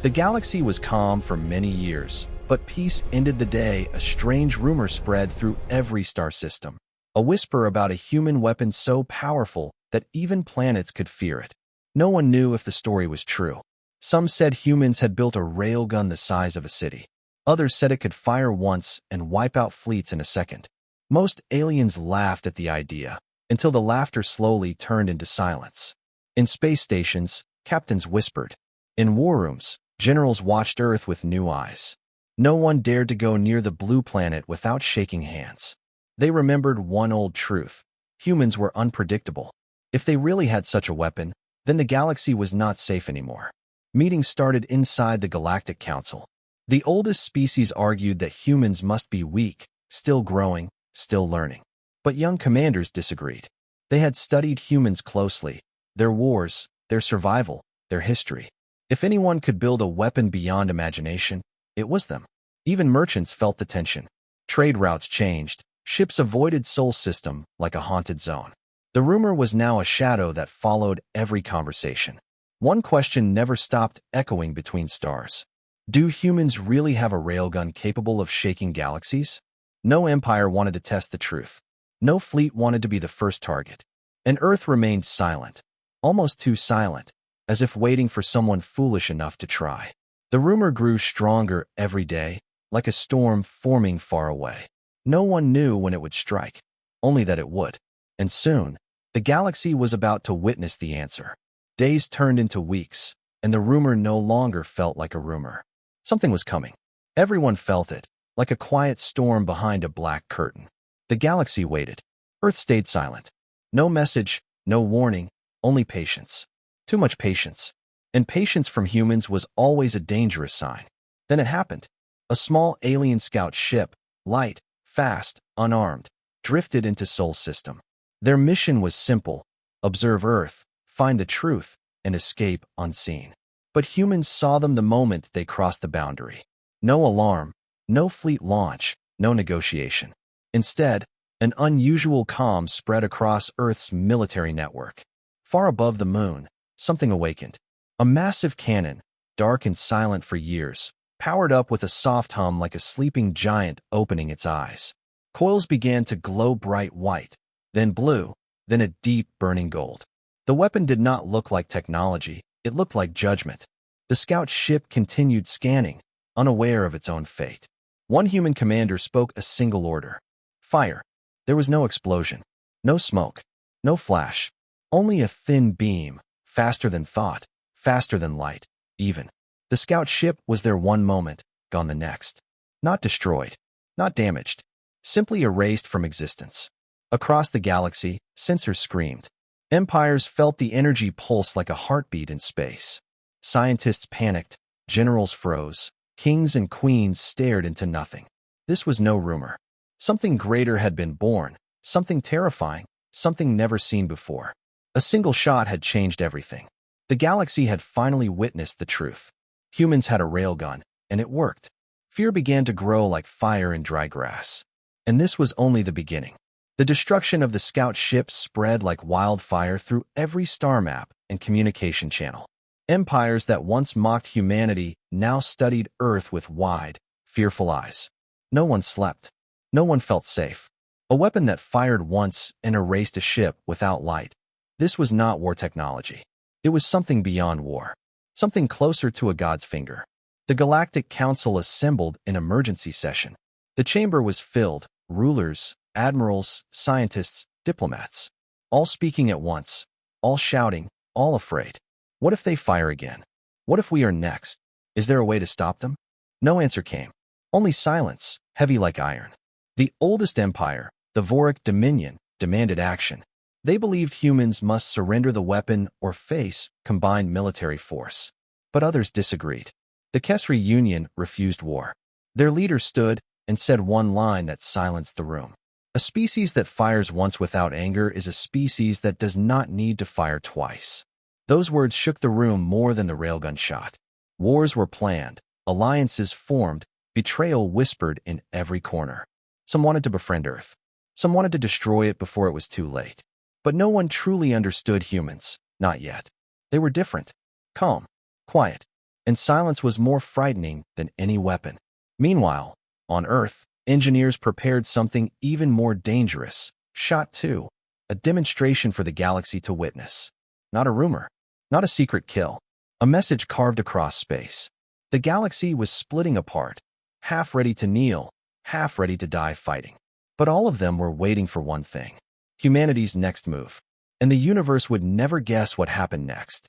The galaxy was calm for many years, but peace ended the day a strange rumor spread through every star system. A whisper about a human weapon so powerful that even planets could fear it. No one knew if the story was true. Some said humans had built a railgun the size of a city. Others said it could fire once and wipe out fleets in a second. Most aliens laughed at the idea, until the laughter slowly turned into silence. In space stations, captains whispered. In war rooms, generals watched Earth with new eyes. No one dared to go near the blue planet without shaking hands. They remembered one old truth. Humans were unpredictable. If they really had such a weapon, then the galaxy was not safe anymore. Meetings started inside the Galactic Council. The oldest species argued that humans must be weak, still growing, still learning. But young commanders disagreed. They had studied humans closely, their wars, their survival, their history. If anyone could build a weapon beyond imagination, it was them. Even merchants felt the tension. Trade routes changed. Ships avoided Sol System like a haunted zone. The rumor was now a shadow that followed every conversation. One question never stopped echoing between stars. Do humans really have a railgun capable of shaking galaxies? No empire wanted to test the truth. No fleet wanted to be the first target. And Earth remained silent, almost too silent, as if waiting for someone foolish enough to try. The rumor grew stronger every day, like a storm forming far away. No one knew when it would strike, only that it would. And soon, the galaxy was about to witness the answer. Days turned into weeks, and the rumor no longer felt like a rumor. Something was coming. Everyone felt it, like a quiet storm behind a black curtain. The galaxy waited. Earth stayed silent. No message, no warning, only patience. Too much patience. And patience from humans was always a dangerous sign. Then it happened. A small alien scout ship, light, fast, unarmed, drifted into Sol System. Their mission was simple: observe Earth, find the truth, and escape unseen. But humans saw them the moment they crossed the boundary. No alarm, no fleet launch, no negotiation. Instead, an unusual calm spread across Earth's military network. Far above the moon, something awakened. A massive cannon, dark and silent for years, powered up with a soft hum like a sleeping giant opening its eyes. Coils began to glow bright white, then blue, then a deep burning gold. The weapon did not look like technology, it looked like judgment. The scout ship continued scanning, unaware of its own fate. One human commander spoke a single order: fire. There was no explosion, no smoke, no flash, only a thin beam, faster than thought, faster than light, even. The scout ship was there one moment, gone the next. Not destroyed, not damaged, simply erased from existence. Across the galaxy, sensors screamed. Empires felt the energy pulse like a heartbeat in space. Scientists panicked, generals froze, kings and queens stared into nothing. This was no rumor. Something greater had been born, something terrifying, something never seen before. A single shot had changed everything. The galaxy had finally witnessed the truth. Humans had a railgun, and it worked. Fear began to grow like fire in dry grass. And this was only the beginning. The destruction of the scout ship spread like wildfire through every star map and communication channel. Empires that once mocked humanity now studied Earth with wide, fearful eyes. No one slept. No one felt safe. A weapon that fired once and erased a ship without light. This was not war technology. It was something beyond war. Something closer to a god's finger. The Galactic Council assembled in emergency session. The chamber was filled, rulers, admirals, scientists, diplomats. All speaking at once, all shouting, all afraid. What if they fire again? What if we are next? Is there a way to stop them? No answer came. Only silence, heavy like iron. The oldest empire, the Voric Dominion, demanded action. They believed humans must surrender the weapon or face combined military force. But others disagreed. The Kesri Union refused war. Their leader stood and said one line that silenced the room. A species that fires once without anger is a species that does not need to fire twice. Those words shook the room more than the railgun shot. Wars were planned, alliances formed, betrayal whispered in every corner. Some wanted to befriend Earth. Some wanted to destroy it before it was too late. But no one truly understood humans, not yet. They were different, calm, quiet, and silence was more frightening than any weapon. Meanwhile, on Earth, engineers prepared something even more dangerous. Shot 2, a demonstration for the galaxy to witness. Not a rumor, not a secret kill, a message carved across space. The galaxy was splitting apart, half ready to kneel, half ready to die fighting. But all of them were waiting for one thing: humanity's next move. And the universe would never guess what happened next.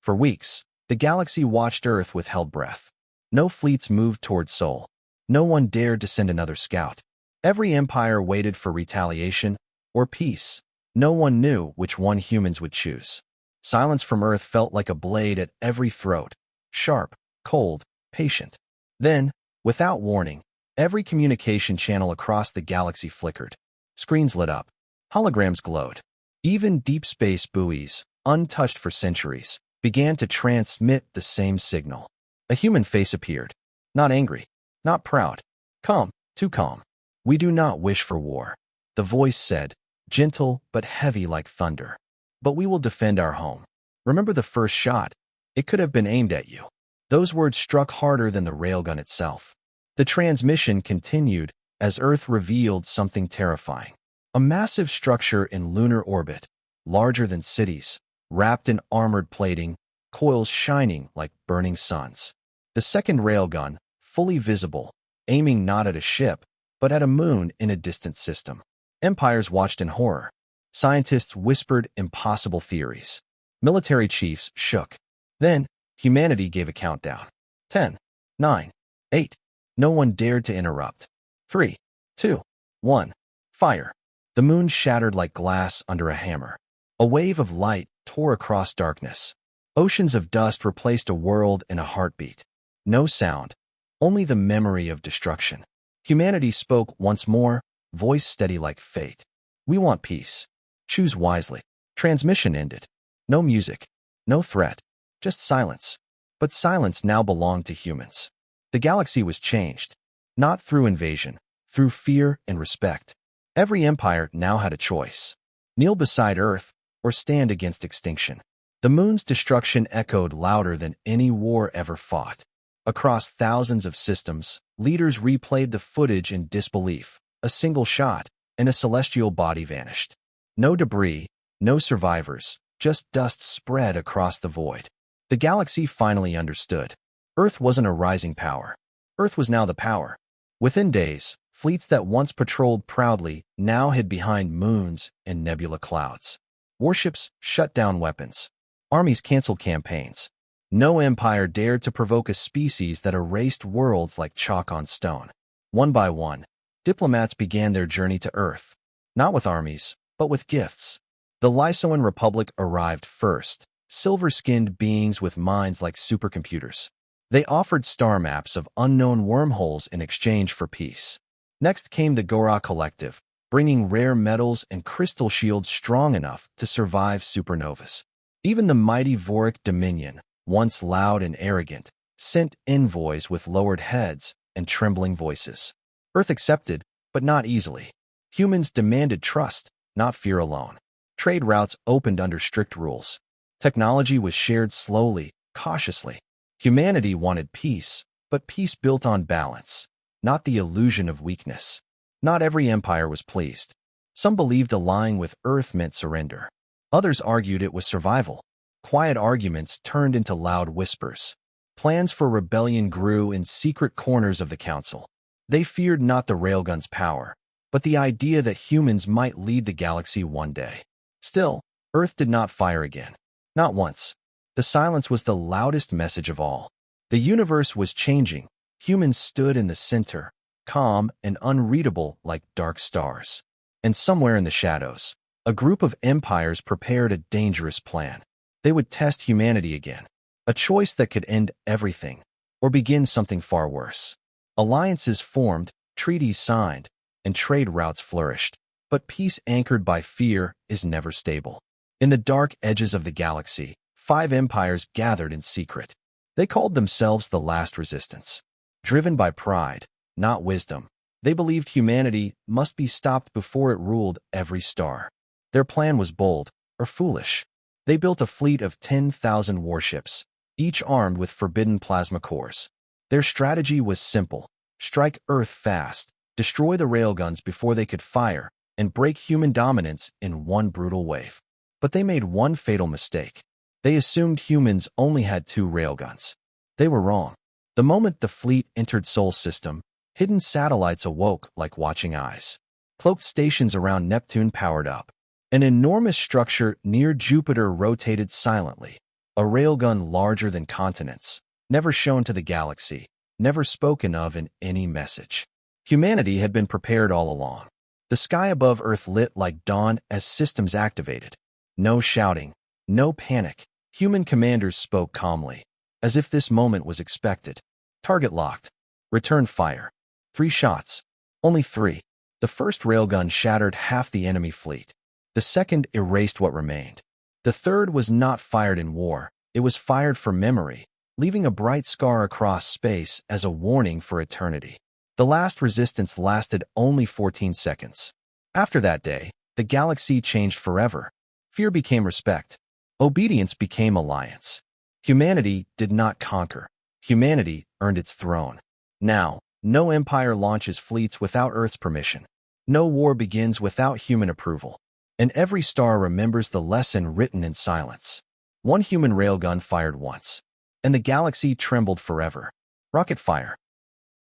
For weeks, the galaxy watched Earth with held breath. No fleets moved toward Sol. No one dared to send another scout. Every empire waited for retaliation or peace. No one knew which one humans would choose. Silence from Earth felt like a blade at every throat. Sharp, cold, patient. Then, without warning, every communication channel across the galaxy flickered. Screens lit up. Holograms glowed. Even deep space buoys, untouched for centuries, began to transmit the same signal. A human face appeared. Not angry, not proud. Calm, too calm. "We do not wish for war," the voice said, gentle but heavy like thunder. "But we will defend our home. Remember the first shot? It could have been aimed at you." Those words struck harder than the railgun itself. The transmission continued as Earth revealed something terrifying. A massive structure in lunar orbit, larger than cities, wrapped in armored plating, coils shining like burning suns. The second railgun, fully visible, aiming not at a ship, but at a moon in a distant system. Empires watched in horror. Scientists whispered impossible theories. Military chiefs shook. Then, humanity gave a countdown. 10, 9, 8. No one dared to interrupt. 3, 2, 1. Fire. The moon shattered like glass under a hammer. A wave of light tore across darkness. Oceans of dust replaced a world in a heartbeat. No sound, only the memory of destruction. Humanity spoke once more, voice steady like fate. "We want peace. Choose wisely." Transmission ended. No music, no threat, just silence. But silence now belonged to humans. The galaxy was changed, not through invasion, through fear and respect. Every empire now had a choice: kneel beside Earth or stand against extinction. The moon's destruction echoed louder than any war ever fought. Across thousands of systems, leaders replayed the footage in disbelief. A single shot, and a celestial body vanished. No debris, no survivors, just dust spread across the void. The galaxy finally understood. Earth wasn't a rising power. Earth was now the power. Within days, fleets that once patrolled proudly now hid behind moons and nebula clouds. Warships shut down weapons. Armies canceled campaigns. No empire dared to provoke a species that erased worlds like chalk on stone. One by one, diplomats began their journey to Earth, not with armies, but with gifts. The Lysoan Republic arrived first, silver-skinned beings with minds like supercomputers. They offered star maps of unknown wormholes in exchange for peace. Next came the Gora Collective, bringing rare metals and crystal shields strong enough to survive supernovas. Even the mighty Voric Dominion, once loud and arrogant, sent envoys with lowered heads and trembling voices. Earth accepted, but not easily. Humans demanded trust, not fear alone. Trade routes opened under strict rules. Technology was shared slowly, cautiously. Humanity wanted peace, but peace built on balance, not the illusion of weakness. Not every empire was pleased. Some believed allying with Earth meant surrender. Others argued it was survival. Quiet arguments turned into loud whispers. Plans for rebellion grew in secret corners of the council. They feared not the railgun's power, but the idea that humans might lead the galaxy one day. Still, Earth did not fire again. Not once. The silence was the loudest message of all. The universe was changing. Humans stood in the center, calm and unreadable like dark stars. And somewhere in the shadows, a group of empires prepared a dangerous plan. They would test humanity again. A choice that could end everything, or begin something far worse. Alliances formed, treaties signed, and trade routes flourished. But peace anchored by fear is never stable. In the dark edges of the galaxy, 5 empires gathered in secret. They called themselves the Last Resistance. Driven by pride, not wisdom, they believed humanity must be stopped before it ruled every star. Their plan was bold, or foolish. They built a fleet of 10,000 warships, each armed with forbidden plasma cores. Their strategy was simple: strike Earth fast, destroy the railguns before they could fire, and break human dominance in one brutal wave. But they made one fatal mistake. They assumed humans only had 2 railguns. They were wrong. The moment the fleet entered Sol system, hidden satellites awoke like watching eyes. Cloaked stations around Neptune powered up. An enormous structure near Jupiter rotated silently. A railgun larger than continents, never shown to the galaxy, never spoken of in any message. Humanity had been prepared all along. The sky above Earth lit like dawn as systems activated. No shouting, no panic. Human commanders spoke calmly, as if this moment was expected. Target locked. Return fire. 3 shots. Only 3. The first railgun shattered half the enemy fleet. The second erased what remained. The third was not fired in war. It was fired for memory, leaving a bright scar across space as a warning for eternity. The last resistance lasted only 14 seconds. After that day, the galaxy changed forever. Fear became respect. Obedience became alliance. Humanity did not conquer. Humanity earned its throne. Now, no empire launches fleets without Earth's permission. No war begins without human approval. And every star remembers the lesson written in silence. One human railgun fired once, and the galaxy trembled forever. Rocket fire.